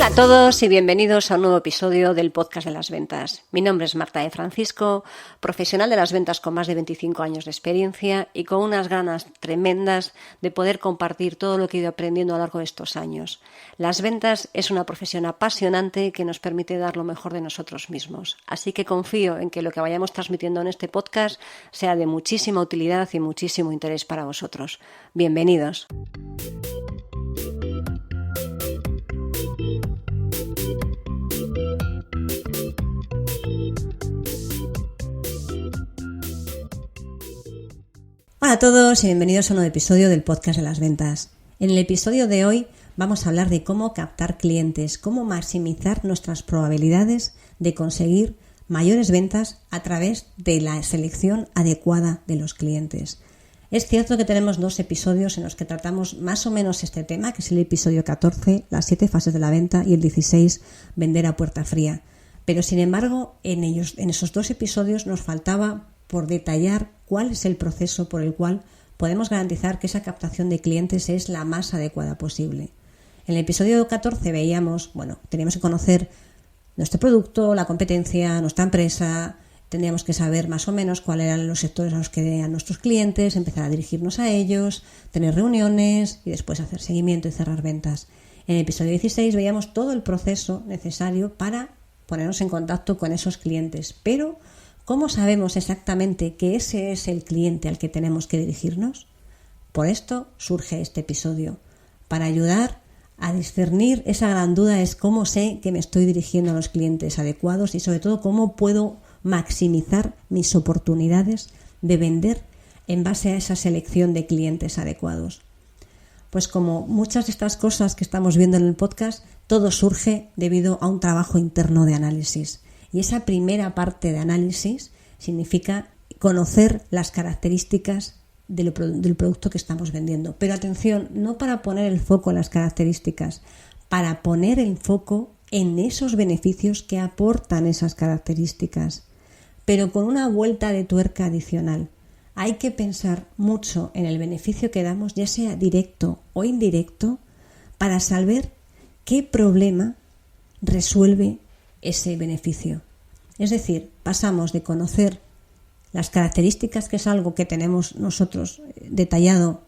Hola a todos y bienvenidos a un nuevo episodio del Podcast de las Ventas. Mi nombre es Marta de Francisco, profesional de las ventas con más de 25 años de experiencia y con unas ganas tremendas de poder compartir todo lo que he ido aprendiendo a lo largo de estos años. Las ventas es una profesión apasionante que nos permite dar lo mejor de nosotros mismos. Así que confío en que lo que vayamos transmitiendo en este podcast sea de muchísima utilidad y muchísimo interés para vosotros. Bienvenidos. Hola a todos y bienvenidos a un nuevo episodio del Podcast de las Ventas. En el episodio de hoy vamos a hablar de cómo captar clientes, cómo maximizar nuestras probabilidades de conseguir mayores ventas a través de la selección adecuada de los clientes. Es cierto que tenemos 2 episodios en los que tratamos más o menos este tema, que es el episodio 14, las 7 fases de la venta, y el 16, vender a puerta fría. Pero sin embargo, en esos 2 episodios nos faltaba por detallar cuál es el proceso por el cual podemos garantizar que esa captación de clientes es la más adecuada posible. En el episodio 14 teníamos que conocer nuestro producto, la competencia, nuestra empresa, tendríamos que saber más o menos cuáles eran los sectores a los que eran nuestros clientes, empezar a dirigirnos a ellos, tener reuniones y después hacer seguimiento y cerrar ventas. En el episodio 16 veíamos todo el proceso necesario para ponernos en contacto con esos clientes, pero ¿cómo sabemos exactamente que ese es el cliente al que tenemos que dirigirnos? Por esto surge este episodio, para ayudar a discernir esa gran duda es cómo sé que me estoy dirigiendo a los clientes adecuados y sobre todo cómo puedo maximizar mis oportunidades de vender en base a esa selección de clientes adecuados. Pues como muchas de estas cosas que estamos viendo en el podcast, todo surge debido a un trabajo interno de análisis. Y esa primera parte de análisis significa conocer las características del producto que estamos vendiendo. Pero atención, no para poner el foco en las características, para poner el foco en esos beneficios que aportan esas características, pero con una vuelta de tuerca adicional. Hay que pensar mucho en el beneficio que damos, ya sea directo o indirecto, para saber qué problema resuelve ese beneficio. Es decir, pasamos de conocer las características, que es algo que tenemos nosotros detallado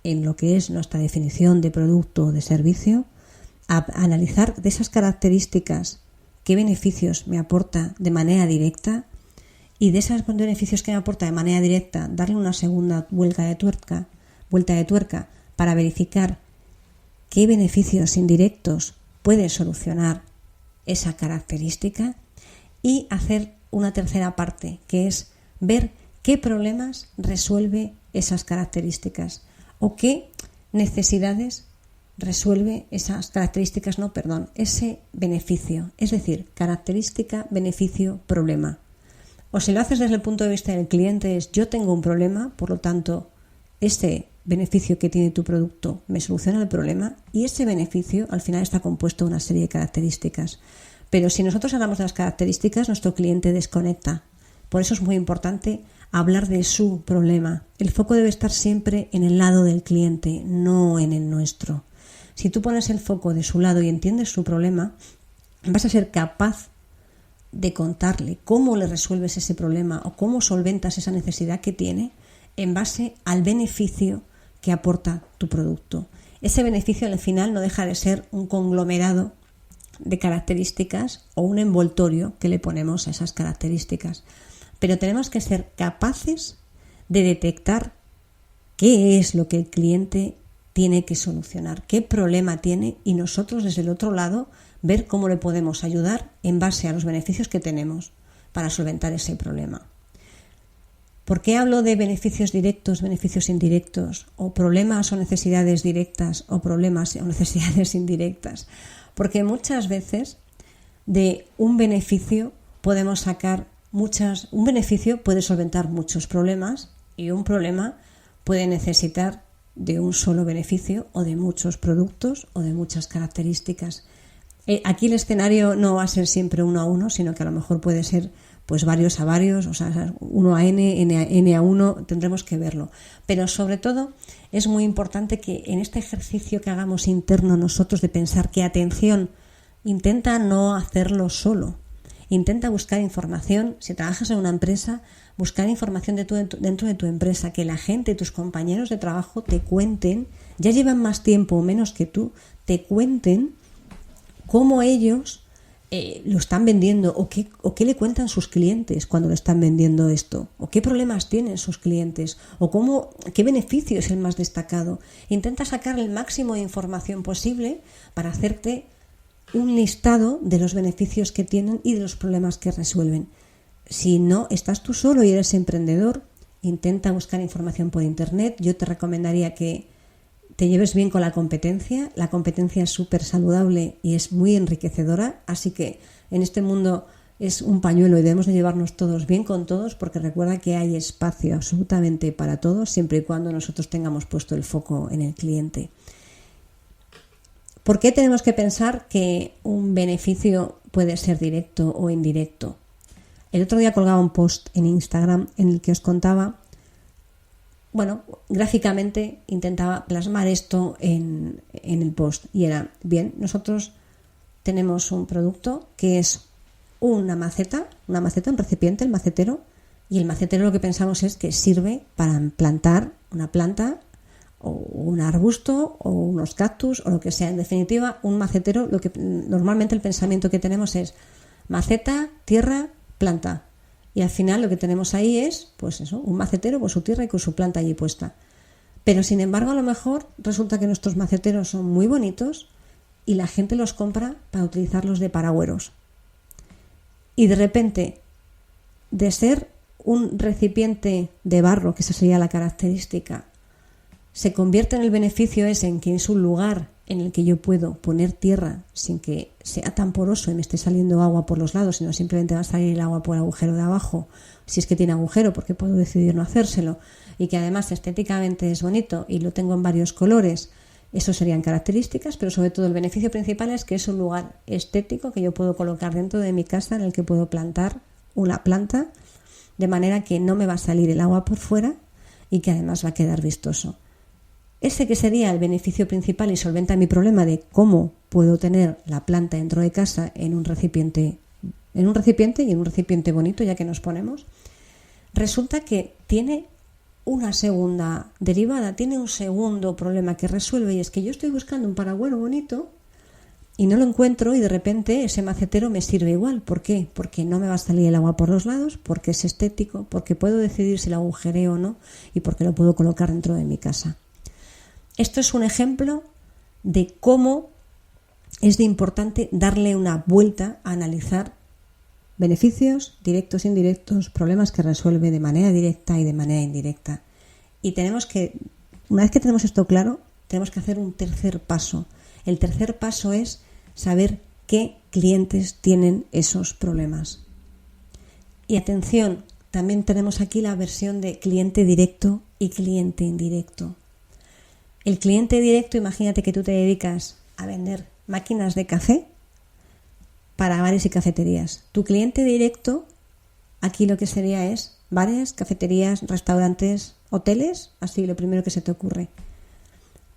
en lo que es nuestra definición de producto o de servicio, a analizar de esas características qué beneficios me aporta de manera directa y de esos beneficios que me aporta de manera directa darle una segunda vuelta de tuerca para verificar qué beneficios indirectos puede solucionar esa característica y hacer una tercera parte, que es ver qué problemas resuelve esas características o qué necesidades resuelve ese beneficio. Es decir, característica, beneficio, problema. O si lo haces desde el punto de vista del cliente es yo tengo un problema, por lo tanto, este beneficio que tiene tu producto me soluciona el problema y ese beneficio al final está compuesto de una serie de características. Pero si nosotros hablamos de las características, nuestro cliente desconecta. Por eso es muy importante hablar de su problema. El foco debe estar siempre en el lado del cliente, no en el nuestro. Si tú pones el foco de su lado y entiendes su problema, vas a ser capaz de contarle cómo le resuelves ese problema o cómo solventas esa necesidad que tiene en base al beneficio que aporta tu producto. Ese beneficio al final no deja de ser un conglomerado de características o un envoltorio que le ponemos a esas características. Pero tenemos que ser capaces de detectar qué es lo que el cliente tiene que solucionar, qué problema tiene y nosotros desde el otro lado ver cómo le podemos ayudar en base a los beneficios que tenemos para solventar ese problema. ¿Por qué hablo de beneficios directos, beneficios indirectos o problemas o necesidades directas o problemas o necesidades indirectas? Porque muchas veces de un beneficio podemos sacar un beneficio puede solventar muchos problemas y un problema puede necesitar de un solo beneficio o de muchos productos o de muchas características. Aquí el escenario no va a ser siempre 1 a 1, sino que a lo mejor puede ser pues varios a varios, o sea, 1 a n, n a 1, tendremos que verlo. Pero sobre todo es muy importante que en este ejercicio que hagamos interno nosotros de pensar que, atención, intenta no hacerlo solo. Intenta buscar información. Si trabajas en una empresa, buscar información dentro de tu empresa, que la gente, tus compañeros de trabajo te cuenten, ya llevan más tiempo o menos que tú, te cuenten cómo ellos lo están vendiendo o qué le cuentan sus clientes cuando le están vendiendo esto, o qué problemas tienen sus clientes, o qué beneficio es el más destacado. Intenta sacar el máximo de información posible para hacerte un listado de los beneficios que tienen y de los problemas que resuelven. Si no estás tú solo y eres emprendedor, intenta buscar información por internet. Yo te recomendaría que te lleves bien con la competencia. La competencia es súper saludable y es muy enriquecedora, así que en este mundo es un pañuelo y debemos de llevarnos todos bien con todos, porque recuerda que hay espacio absolutamente para todos, siempre y cuando nosotros tengamos puesto el foco en el cliente. ¿Por qué tenemos que pensar que un beneficio puede ser directo o indirecto? El otro día colgaba un post en Instagram en el que os contaba, gráficamente intentaba plasmar esto en el post, y era, bien, nosotros tenemos un producto que es una maceta, un recipiente, el macetero, y el macetero lo que pensamos es que sirve para plantar una planta o un arbusto o unos cactus o lo que sea. En definitiva, un macetero, lo que normalmente el pensamiento que tenemos es maceta, tierra, planta. Y al final lo que tenemos ahí es, pues eso, un macetero con su tierra y con su planta allí puesta. Pero sin embargo, a lo mejor resulta que nuestros maceteros son muy bonitos y la gente los compra para utilizarlos de paragüeros. Y de repente, de ser un recipiente de barro, que esa sería la característica, se convierte en el beneficio ese en que es un lugar en el que yo puedo poner tierra sin que sea tan poroso y me esté saliendo agua por los lados, sino simplemente va a salir el agua por el agujero de abajo, si es que tiene agujero, porque puedo decidir no hacérselo, y que además estéticamente es bonito y lo tengo en varios colores. Eso serían características, pero sobre todo el beneficio principal es que es un lugar estético que yo puedo colocar dentro de mi casa, en el que puedo plantar una planta de manera que no me va a salir el agua por fuera y que además va a quedar vistoso. Ese que sería el beneficio principal y solventa mi problema de cómo puedo tener la planta dentro de casa en un recipiente y en un recipiente bonito, ya que nos ponemos, resulta que tiene una segunda derivada, tiene un segundo problema que resuelve, y es que yo estoy buscando un paragüero bonito y no lo encuentro, y de repente ese macetero me sirve igual. ¿Por qué? Porque no me va a salir el agua por los lados, porque es estético, porque puedo decidir si lo agujereo o no, y porque lo puedo colocar dentro de mi casa. Esto es un ejemplo de cómo es de importante darle una vuelta a analizar beneficios directos e indirectos, problemas que resuelve de manera directa y de manera indirecta. Y tenemos que, una vez que tenemos esto claro, tenemos que hacer un tercer paso. El tercer paso es saber qué clientes tienen esos problemas. Y atención, también tenemos aquí la versión de cliente directo y cliente indirecto. El cliente directo, imagínate que tú te dedicas a vender máquinas de café para bares y cafeterías. Tu cliente directo, aquí lo que sería es bares, cafeterías, restaurantes, hoteles, así lo primero que se te ocurre.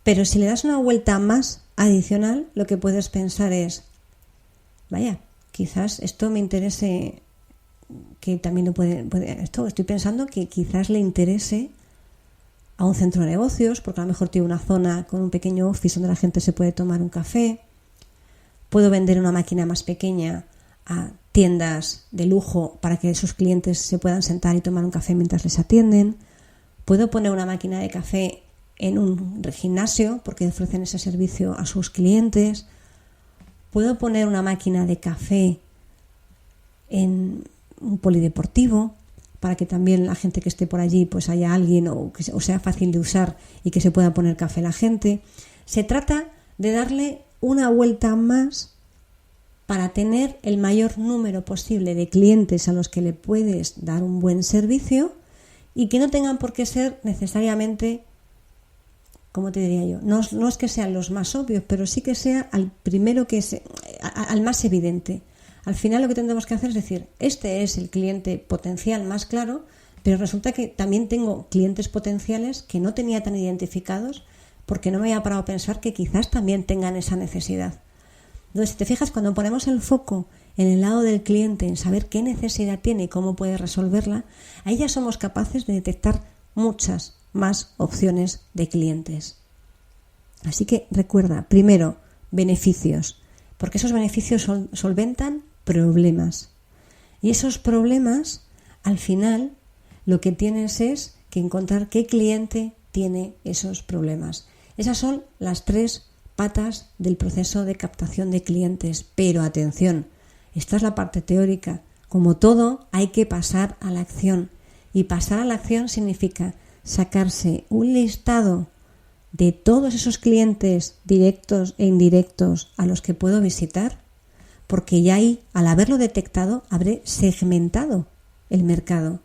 Pero si le das una vuelta más adicional, lo que puedes pensar es, vaya, quizás esto me interese, que también lo estoy pensando que quizás le interese a un centro de negocios, porque a lo mejor tiene una zona con un pequeño office donde la gente se puede tomar un café. Puedo vender una máquina más pequeña a tiendas de lujo para que sus clientes se puedan sentar y tomar un café mientras les atienden. Puedo poner una máquina de café en un gimnasio porque ofrecen ese servicio a sus clientes. Puedo poner una máquina de café en un polideportivo para que también la gente que esté por allí pues haya alguien o sea fácil de usar y que se pueda poner café la gente. Se trata de darle una vuelta más para tener el mayor número posible de clientes a los que le puedes dar un buen servicio y que no tengan por qué ser necesariamente, ¿cómo te diría yo? No es que sean los más obvios, pero sí que sea al más evidente. Al final lo que tendremos que hacer es decir, este es el cliente potencial más claro, pero resulta que también tengo clientes potenciales que no tenía tan identificados porque no me había parado a pensar que quizás también tengan esa necesidad. Entonces, si te fijas, cuando ponemos el foco en el lado del cliente, en saber qué necesidad tiene y cómo puede resolverla, ahí ya somos capaces de detectar muchas más opciones de clientes. Así que recuerda, primero, beneficios, porque esos beneficios solventan problemas. Y esos problemas, al final, lo que tienes es que encontrar qué cliente tiene esos problemas. Esas son las 3 patas del proceso de captación de clientes. Pero atención, esta es la parte teórica. Como todo, hay que pasar a la acción. Y pasar a la acción significa sacarse un listado de todos esos clientes directos e indirectos a los que puedo visitar, porque ya ahí, al haberlo detectado, habré segmentado el mercado.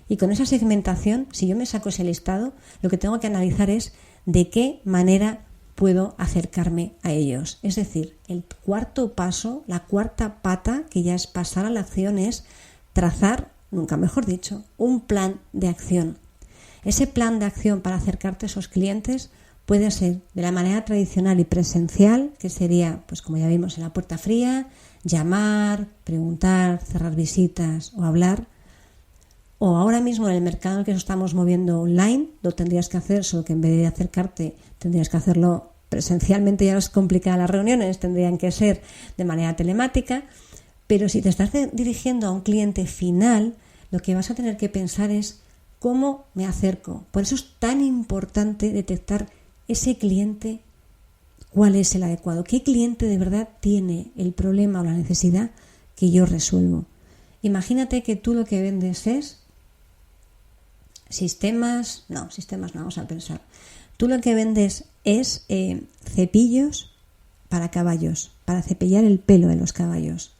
Y con esa segmentación, si yo me saco ese listado, lo que tengo que analizar es de qué manera puedo acercarme a ellos. Es decir, el cuarto paso, la cuarta pata, que ya es pasar a la acción, es trazar, nunca mejor dicho, un plan de acción. Ese plan de acción para acercarte a esos clientes puede ser de la manera tradicional y presencial, que sería, pues como ya vimos, en la puerta fría, llamar, preguntar, cerrar visitas o hablar. O ahora mismo en el mercado en el que nos estamos moviendo online, lo tendrías que hacer, solo que en vez de acercarte tendrías que hacerlo presencialmente, ya es complicada las reuniones, tendrían que ser de manera telemática. Pero si te estás dirigiendo a un cliente final, lo que vas a tener que pensar es cómo me acerco. Por eso es tan importante detectar ese cliente, cuál es el adecuado, qué cliente de verdad tiene el problema o la necesidad que yo resuelvo. Imagínate que tú lo que vendes es sistemas no, vamos a pensar. Tú lo que vendes es cepillos para caballos, para cepillar el pelo de los caballos.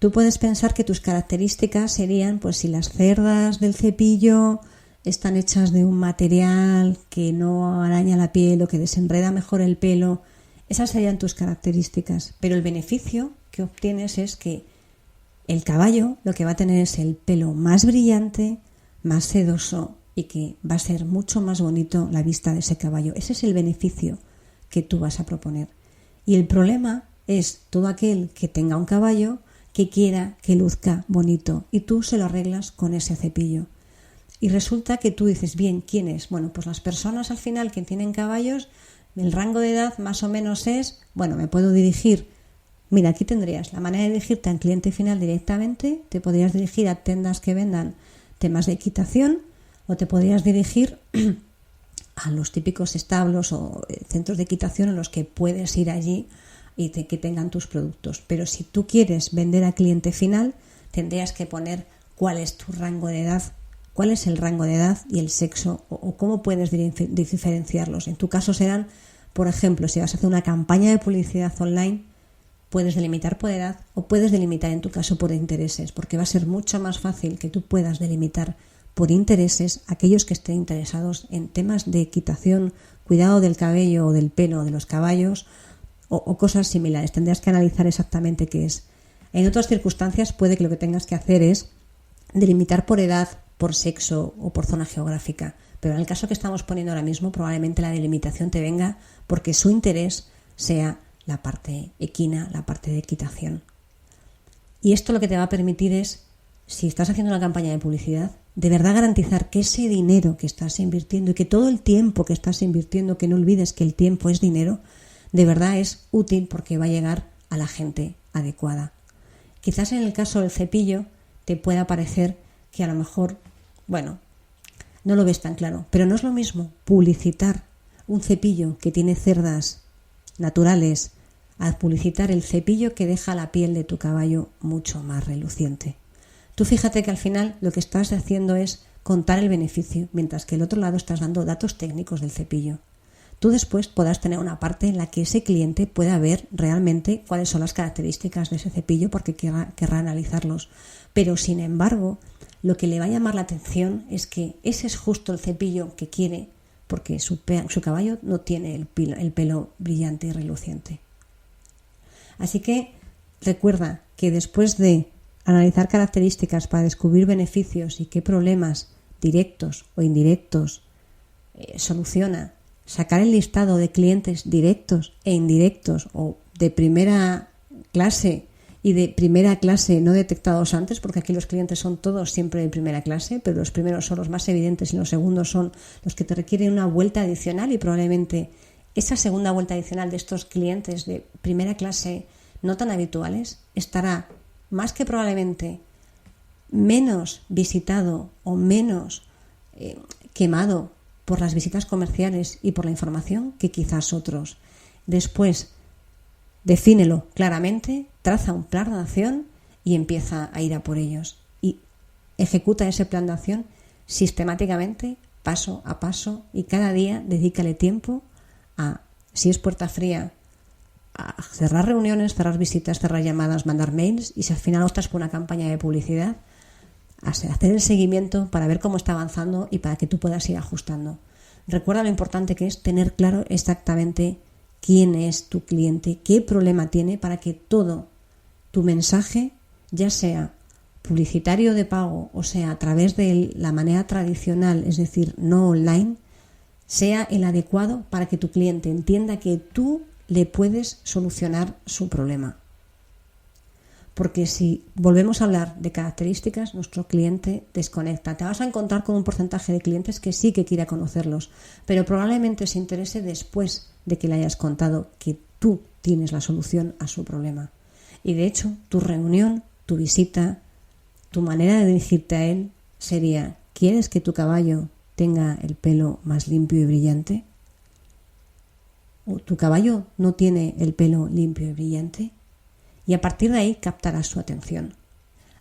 Tú puedes pensar que tus características serían, pues si las cerdas del cepillo están hechas de un material que no araña la piel o que desenreda mejor el pelo, esas serían tus características. Pero el beneficio que obtienes es que el caballo lo que va a tener es el pelo más brillante, más sedoso y que va a ser mucho más bonito la vista de ese caballo. Ese es el beneficio que tú vas a proponer. Y el problema es todo aquel que tenga un caballo que quiera que luzca bonito y tú se lo arreglas con ese cepillo. Y resulta que tú dices, bien, ¿quién es? Bueno, pues las personas al final que tienen caballos, el rango de edad más o menos es, bueno, me puedo dirigir. Mira, aquí tendrías la manera de dirigirte al cliente final directamente, te podrías dirigir a tiendas que vendan temas de equitación o te podrías dirigir a los típicos establos o centros de equitación en los que puedes ir allí y que tengan tus productos. Pero si tú quieres vender al cliente final, tendrías que poner cuál es tu rango de edad, cuál es el rango de edad y el sexo o cómo puedes diferenciarlos. En tu caso serán, por ejemplo, si vas a hacer una campaña de publicidad online, puedes delimitar por edad o puedes delimitar en tu caso por intereses, porque va a ser mucho más fácil que tú puedas delimitar por intereses aquellos que estén interesados en temas de equitación, cuidado del cabello o del pelo de los caballos o cosas similares. Tendrás que analizar exactamente qué es. En otras circunstancias puede que lo que tengas que hacer es delimitar por edad, por sexo o por zona geográfica, pero en el caso que estamos poniendo ahora mismo probablemente la delimitación te venga porque su interés sea la parte equina, la parte de equitación. Y esto lo que te va a permitir es, si estás haciendo una campaña de publicidad, de verdad garantizar que ese dinero que estás invirtiendo y que todo el tiempo que estás invirtiendo, que no olvides que el tiempo es dinero, de verdad es útil porque va a llegar a la gente adecuada. Quizás en el caso del cepillo te pueda parecer que a lo mejor, bueno, no lo ves tan claro, pero no es lo mismo publicitar un cepillo que tiene cerdas naturales a publicitar el cepillo que deja la piel de tu caballo mucho más reluciente. Tú fíjate que al final lo que estás haciendo es contar el beneficio, mientras que el otro lado estás dando datos técnicos del cepillo. Tú después podrás tener una parte en la que ese cliente pueda ver realmente cuáles son las características de ese cepillo porque querrá analizarlos. Pero sin embargo, lo que le va a llamar la atención es que ese es justo el cepillo que quiere porque su caballo no tiene el pelo brillante y reluciente. Así que recuerda que después de analizar características para descubrir beneficios y qué problemas directos o indirectos soluciona, sacar el listado de clientes directos e indirectos o de primera clase y de primera clase no detectados antes, porque aquí los clientes son todos siempre de primera clase, pero los primeros son los más evidentes y los segundos son los que te requieren una vuelta adicional, y probablemente esa segunda vuelta adicional de estos clientes de primera clase no tan habituales estará más que probablemente menos visitado o menos quemado por las visitas comerciales y por la información que quizás otros. Después, defínelo claramente, traza un plan de acción y empieza a ir a por ellos. Y ejecuta ese plan de acción sistemáticamente, paso a paso, y cada día dedícale tiempo a, si es puerta fría, a cerrar reuniones, cerrar visitas, cerrar llamadas, mandar mails, y si al final optas por una campaña de publicidad, hacer el seguimiento para ver cómo está avanzando y para que tú puedas ir ajustando. Recuerda lo importante que es tener claro exactamente quién es tu cliente, qué problema tiene, para que todo tu mensaje, ya sea publicitario de pago o sea a través de la manera tradicional, es decir, no online, sea el adecuado para que tu cliente entienda que tú le puedes solucionar su problema. Porque si volvemos a hablar de características, nuestro cliente desconecta. Te vas a encontrar con un porcentaje de clientes que sí que quiera conocerlos, pero probablemente se interese después de que le hayas contado que tú tienes la solución a su problema. Y de hecho, tu reunión, tu visita, tu manera de dirigirte a él sería: ¿quieres que tu caballo tenga el pelo más limpio y brillante? ¿O tu caballo no tiene el pelo limpio y brillante? Y a partir de ahí captarás su atención.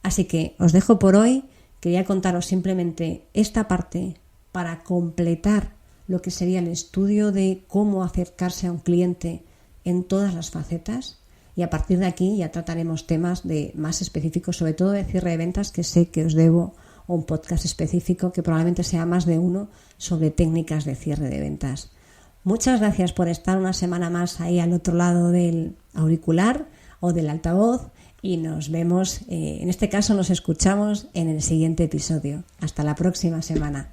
Así que os dejo por hoy. Quería contaros simplemente esta parte para completar lo que sería el estudio de cómo acercarse a un cliente en todas las facetas, y a partir de aquí ya trataremos temas más específicos, sobre todo de cierre de ventas, que sé que os debo un podcast específico, que probablemente sea más de uno, sobre técnicas de cierre de ventas. Muchas gracias por estar una semana más ahí al otro lado del auricular o del altavoz, y nos vemos, en este caso nos escuchamos en el siguiente episodio. Hasta la próxima semana.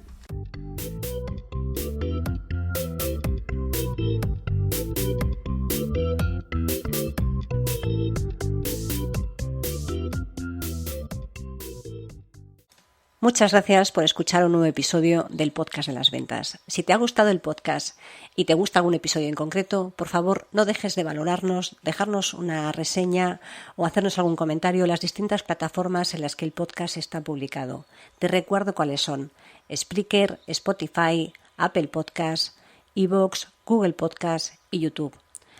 Muchas gracias por escuchar un nuevo episodio del podcast de las ventas. Si te ha gustado el podcast y te gusta algún episodio en concreto, por favor no dejes de valorarnos, dejarnos una reseña o hacernos algún comentario en las distintas plataformas en las que el podcast está publicado. Te recuerdo cuáles son: Spreaker, Spotify, Apple Podcasts, iVoox, Google Podcasts y YouTube.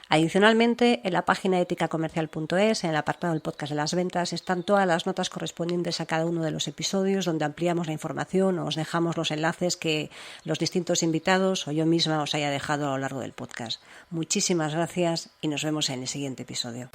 Adicionalmente, en la página eticacomercial.es, en el apartado del podcast de las ventas, están todas las notas correspondientes a cada uno de los episodios, donde ampliamos la información o os dejamos los enlaces que los distintos invitados o yo misma os haya dejado a lo largo del podcast. Muchísimas gracias y nos vemos en el siguiente episodio.